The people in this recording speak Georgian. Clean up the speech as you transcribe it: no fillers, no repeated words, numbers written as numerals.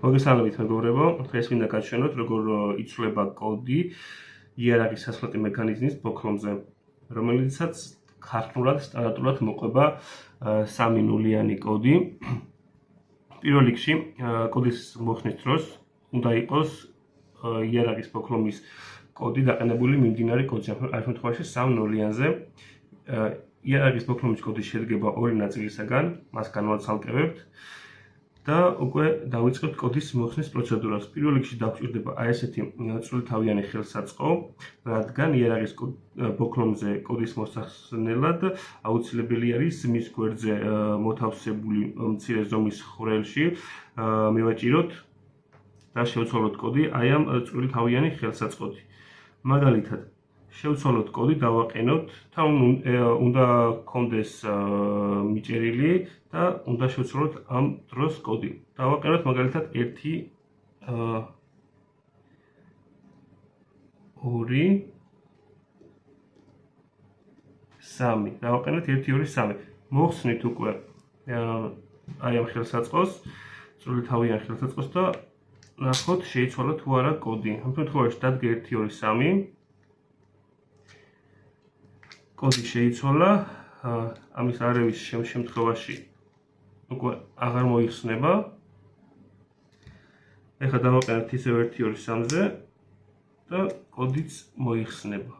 მოგესალმებით მეგობრებო, დღეს მინდა გაჩვენოთ, როგორ იცვლება კოდი იარაღის სასვლელი მექანიზმის ბოქრომზე, რომელიცაც ქართულად სტანდარტულად მოყვება 3 ნულიანი კოდი. პირველ რიგში, კოდის მოხსნის დროს უნდა იყოს იარაღის ბოქრომის კოდი დაყენებული მიმდინარე კოდზე, ამ შემთხვევაში 3 ნულიანზე. იარაღის ბოქრომის კოდი შედგება 2 ნაწილისაგან, მას განვაცალკევებთ. და უკვე დავიწყებთ კოდის მოხსნის პროცედურას. პირველ რიგში დაგვჭირდება აი ესეთი წვრილთავიანი ხელსაწყო, რადგან იარაღის ბოქრომზე კოდის მოსახსნელად აუცილებელი არის მის გვერდზე მოთავსებული მცირე ზომის ხვრელში მივაჭიროთ და შევცვალოთ კოდი აი ამ წვრილთავიანი ხელსაწყოთი. მაგალითად, შევცვალოთ კოდი, დავაყენოთ, თან უნდა გქონდეს მიჭერილი და უნდა შევცვალოთ ამ დროს კოდი. დავაყენოთ მაგალითად 1 2 3. დავაყენოთ 1 2 3. მოხსნით უკვე აი ამ ხელსაწყოს, წვრილთავიან ხელსაწყოს და ნახოთ შეიცვალა თუ არა კოდი. ამ შემთხვევაში დადგე 1 2 3. კოდი შეიცვალა, ამის არევის შემთხვევაში უკვე აღარ მოიხსნება. ეხლა დავაყენოთ ისევ 1 2 3-ზე და კოდიც მოიხსნება.